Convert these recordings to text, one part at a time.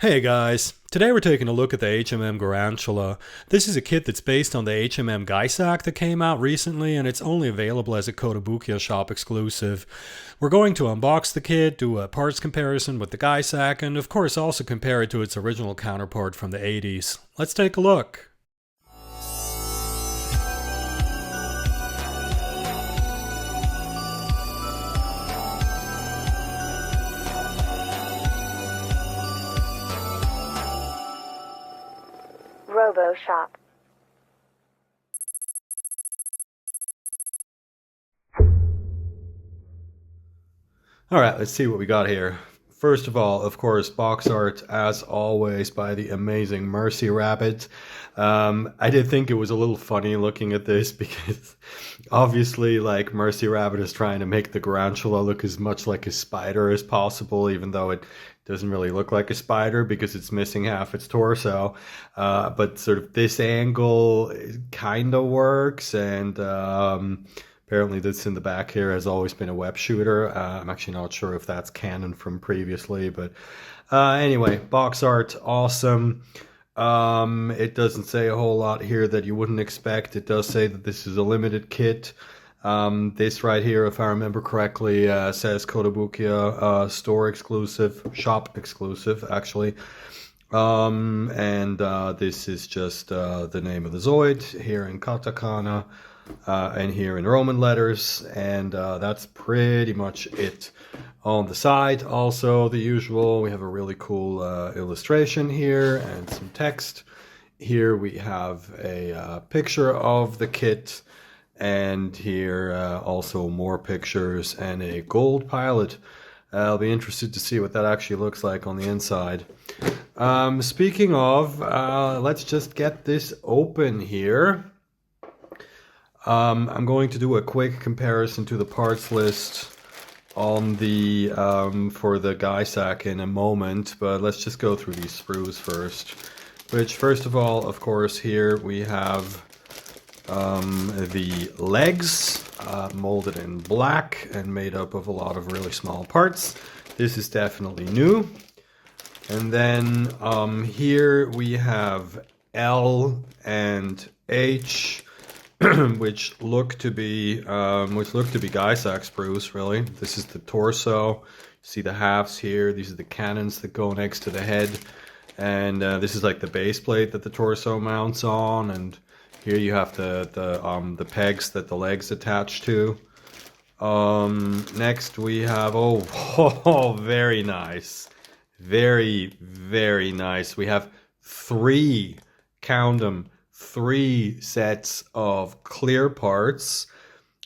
Hey guys, today we're taking a look at the HMM Gurantula. This is a kit that's based on the HMM Guysack that came out recently, and it's only available as a Kotobukiya shop exclusive. We're going to unbox the kit, do a parts comparison with the Guysack, and of course also compare it to its original counterpart from the 80s. Let's take a look. Robo Shop. Alright, let's see what we got here. First of all, of course, box art, as always, by the amazing Mercy Rabbit. I did think it was a little funny looking at this because obviously, like, Mercy Rabbit is trying to make the Gurantula look as much like a spider as possible, even though it doesn't really look like a spider because it's missing half its torso. But sort of this angle kind of works, and apparently this in the back here has always been a web shooter. I'm actually not sure if that's canon from previously, but anyway, box art, awesome. It doesn't say a whole lot here that you wouldn't expect. It does say that this is a limited kit. This right here, if I remember correctly, says Kotobukiya store exclusive, shop exclusive, actually. And this is just the name of the Zoid here in katakana. And here in Roman letters, and that's pretty much it. On the side, also the usual, we have a really cool illustration here and some text. Here we have a picture of the kit, and here also more pictures and a gold pilot. I'll be interested to see what that actually looks like on the inside. Speaking of, let's just get this open here. I'm going to do a quick comparison to the parts list on the for the Guysack in a moment, but let's just go through these sprues first. Which, first of all, of course, here we have the legs molded in black and made up of a lot of really small parts. This is definitely new. And then here we have L and H. which look to be Guysack sprues, really. This is the torso. You see the halves here. These are the cannons that go next to the head, and this is like the base plate that the torso mounts on. And here you have the pegs that the legs attach to. Next we have very nice, very nice. We have three, count them, three sets of clear parts,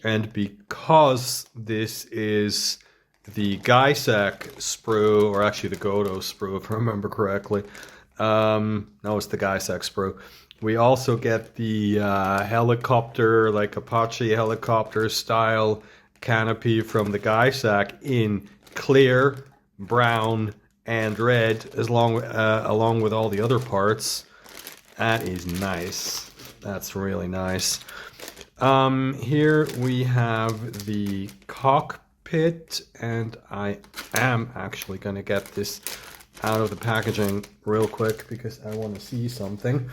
and because this is the Guysack sprue, or actually the Godo sprue if I remember correctly, no, it's the Guysack sprue, we also get the helicopter, like Apache helicopter style canopy from the Guysack in clear, brown, and red, along with all the other parts. That is nice. That's really nice. Here we have the cockpit, and I am actually going to get this out of the packaging real quick because I want to see something.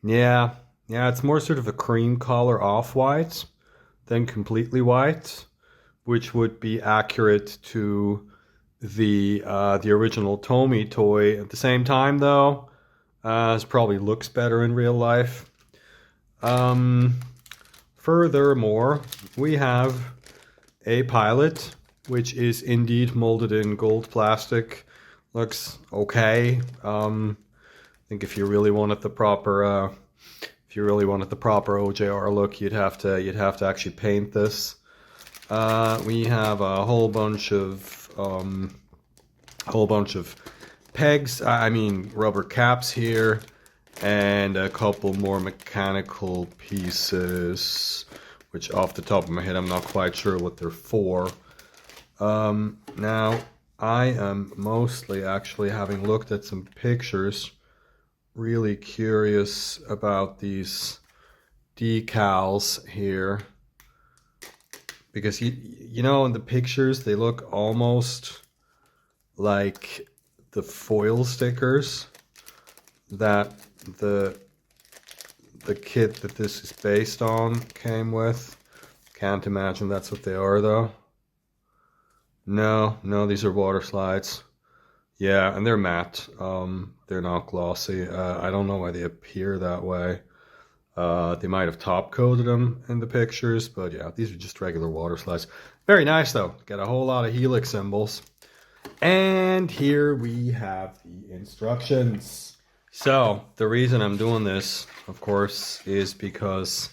Yeah, it's more sort of a cream color off-white than completely white, which would be accurate to the original Tomy toy. At the same time, though, this probably looks better in real life. Furthermore, we have a pilot, which is indeed molded in gold plastic. Looks okay. I think if you really wanted the proper OJR look, you'd have to actually paint this. We have a whole bunch of pegs, rubber caps here, and a couple more mechanical pieces, which off the top of my head I'm not quite sure what they're for. Now, I am mostly, actually, having looked at some pictures, really curious about these decals here, because you know in the pictures they look almost like the foil stickers that the kit that this is based on came with. Can't imagine that's what they are though. No, these are water slides. Yeah, and they're matte. They're not glossy. I don't know why they appear that way. They might have top coated them in the pictures, but yeah, these are just regular water slides. Very nice though. Got a whole lot of helix symbols. And here we have the instructions. So the reason I'm doing this, of course, is because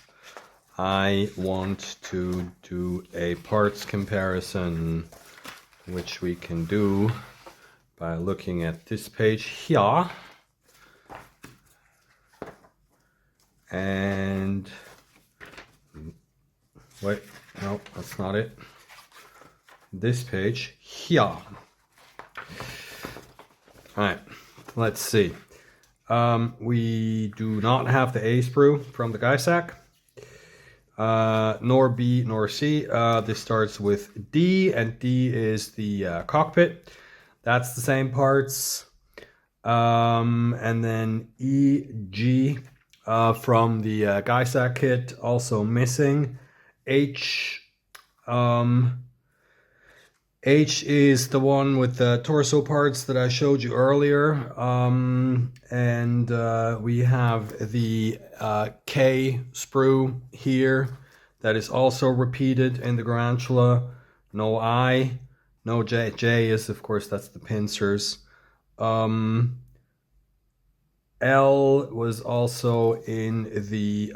I want to do a parts comparison, which we can do by looking at this page here. And wait, no, that's not it. This page here. All right, let's see. We do not have the A sprue from the Guysack, nor B nor C. This starts with D, and D is the cockpit. That's the same parts. And then E, G from the Guysack kit, also missing. H, H is the one with the torso parts that I showed you earlier. And we have the K sprue here that is also repeated in the Gurantula. No I, no J. J is, of course, that's the pincers. L was also in the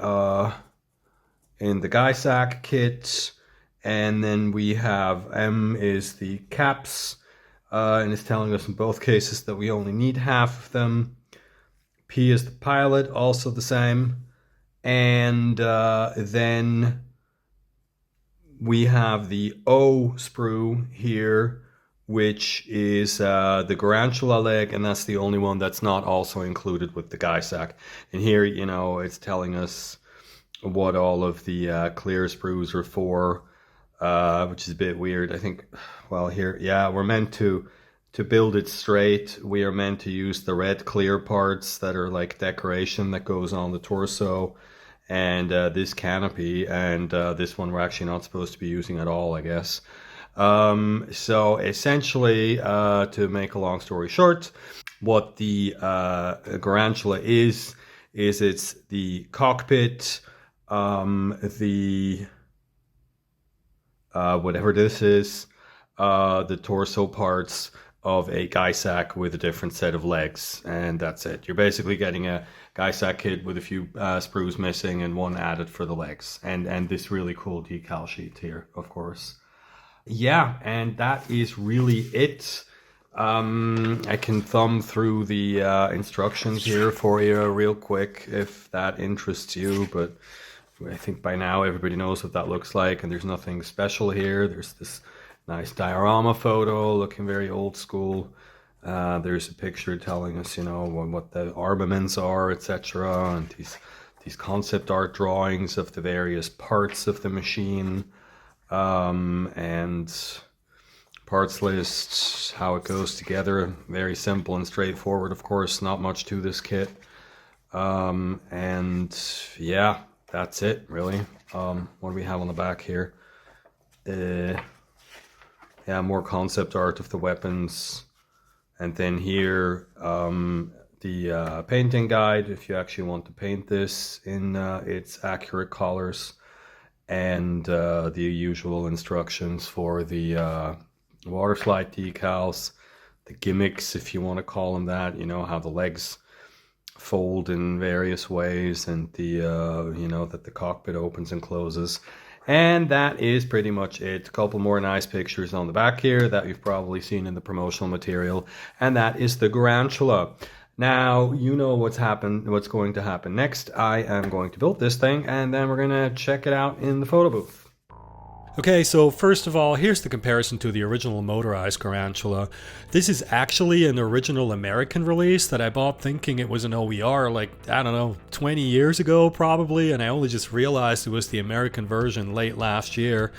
Guysack kit. And then we have M is the caps, and it's telling us in both cases that we only need half of them. P is the pilot, also the same. And then we have the O sprue here, which is the Gurantula leg, and that's the only one that's not also included with the Guysack. And here, you know, it's telling us what all of the clear sprues are for. Which is a bit weird. I think, well, here, yeah, we're meant to build it straight. We are meant to use the red clear parts that are like decoration that goes on the torso, and this canopy, and this one we're actually not supposed to be using at all, I guess. So essentially, to make a long story short, what the Gurantula is it's the cockpit, the whatever this is, the torso parts of a Guysack with a different set of legs, and that's it. You're basically getting a Guysack kit with a few sprues missing and one added for the legs, and this really cool decal sheet here, of course. Yeah, and that is really it. I can thumb through the instructions here for you real quick if that interests you, but I think by now everybody knows what that looks like, and there's nothing special here. There's this nice diorama photo looking very old school. There's a picture telling us, you know, what the armaments are, etc. And these concept art drawings of the various parts of the machine, and parts lists, how it goes together. Very simple and straightforward, of course, not much to this kit. And yeah, that's it, really. What do we have on the back here? Yeah, more concept art of the weapons. And then here, the painting guide, if you actually want to paint this in its accurate colors. And the usual instructions for the water slide decals, the gimmicks, if you want to call them that, you know, how the legs fold in various ways, and the you know, that the cockpit opens and closes. And that is pretty much it. A couple more nice pictures on the back here that you've probably seen in the promotional material, and that is the Gurantula. Now, you know what's going to happen next. I am going to build this thing, and then we're going to check it out in the photo booth. Okay, so first of all, here's the comparison to the original Motorized Gurantula. This is actually an original American release that I bought thinking it was an OER, like, I don't know, 20 years ago probably, and I only just realized it was the American version late last year.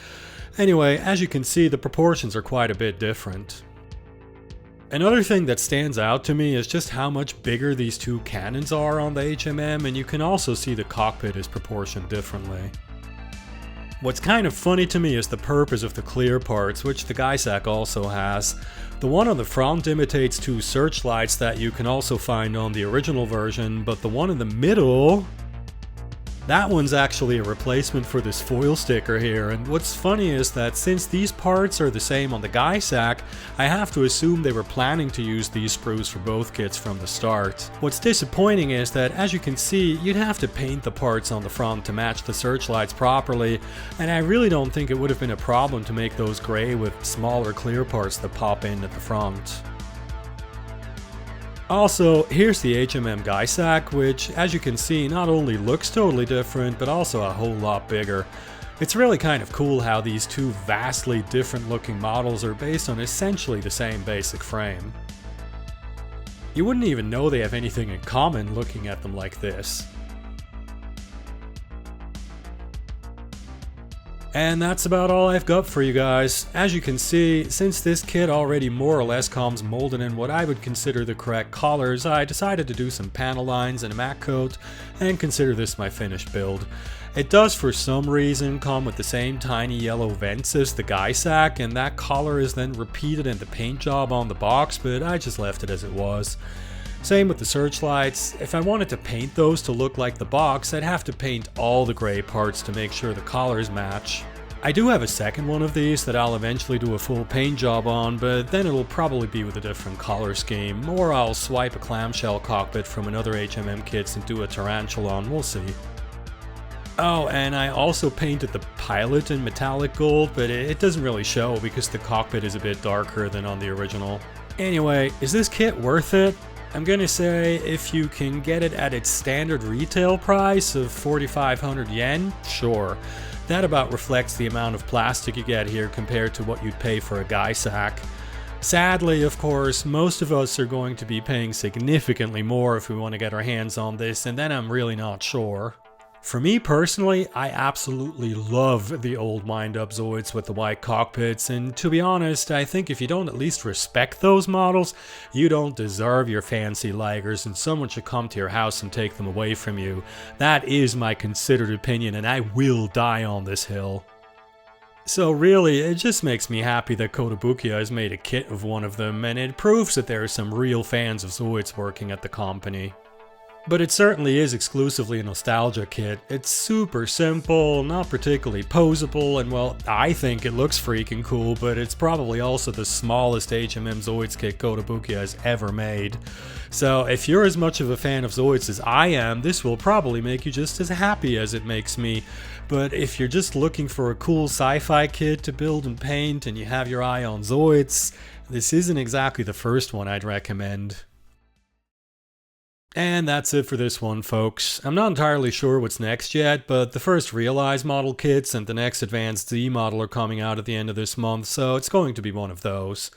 Anyway, as you can see, the proportions are quite a bit different. Another thing that stands out to me is just how much bigger these two cannons are on the HMM, and you can also see the cockpit is proportioned differently. What's kind of funny to me is the purpose of the clear parts, which the Guysack also has. The one on the front imitates two searchlights that you can also find on the original version, but the one in the middle, that one's actually a replacement for this foil sticker here. And what's funny is that since these parts are the same on the Guysack, I have to assume they were planning to use these sprues for both kits from the start. What's disappointing is that, as you can see, you'd have to paint the parts on the front to match the searchlights properly, and I really don't think it would have been a problem to make those grey with smaller clear parts that pop in at the front. Also, here's the HMM Guysack, which, as you can see, not only looks totally different, but also a whole lot bigger. It's really kind of cool how these two vastly different looking models are based on essentially the same basic frame. You wouldn't even know they have anything in common looking at them like this. And that's about all I've got for you guys. As you can see, since this kit already more or less comes molded in what I would consider the correct colors, I decided to do some panel lines and a matte coat and consider this my finished build. It does for some reason come with the same tiny yellow vents as the Guysack, and that color is then repeated in the paint job on the box, but I just left it as it was. Same with the searchlights. If I wanted to paint those to look like the box, I'd have to paint all the grey parts to make sure the collars match. I do have a second one of these that I'll eventually do a full paint job on, but then it'll probably be with a different color scheme, or I'll swipe a clamshell cockpit from another HMM kits and do a tarantula on, we'll see. Oh, and I also painted the pilot in metallic gold, but it doesn't really show because the cockpit is a bit darker than on the original. Anyway, is this kit worth it? I'm gonna say if you can get it at its standard retail price of 4,500 yen, sure. That about reflects the amount of plastic you get here compared to what you'd pay for a Guysack. Sadly, of course, most of us are going to be paying significantly more if we want to get our hands on this, and then I'm really not sure. For me personally, I absolutely love the old wind-up Zoids with the white cockpits, and to be honest, I think if you don't at least respect those models, you don't deserve your fancy Ligers, and someone should come to your house and take them away from you. That is my considered opinion, and I will die on this hill. So really, it just makes me happy that Kotobukiya has made a kit of one of them, and it proves that there are some real fans of Zoids working at the company. But it certainly is exclusively a nostalgia kit. It's super simple, not particularly posable, and well, I think it looks freaking cool, but it's probably also the smallest HMM Zoids kit Kotobukiya has ever made. So if you're as much of a fan of Zoids as I am, this will probably make you just as happy as it makes me. But if you're just looking for a cool sci-fi kit to build and paint and you have your eye on Zoids, this isn't exactly the first one I'd recommend. And that's it for this one, folks. I'm not entirely sure what's next yet, but the first Realize model kits and the next Advanced Z model are coming out at the end of this month, so it's going to be one of those.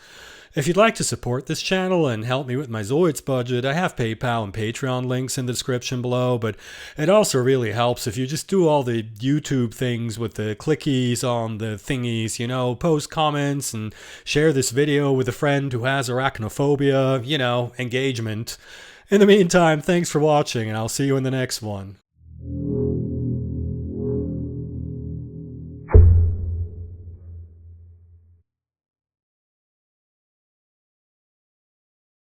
If you'd like to support this channel and help me with my Zoids budget, I have PayPal and Patreon links in the description below, but it also really helps if you just do all the YouTube things with the clickies on the thingies, you know, post comments and share this video with a friend who has arachnophobia, you know, engagement. In the meantime, thanks for watching, and I'll see you in the next one.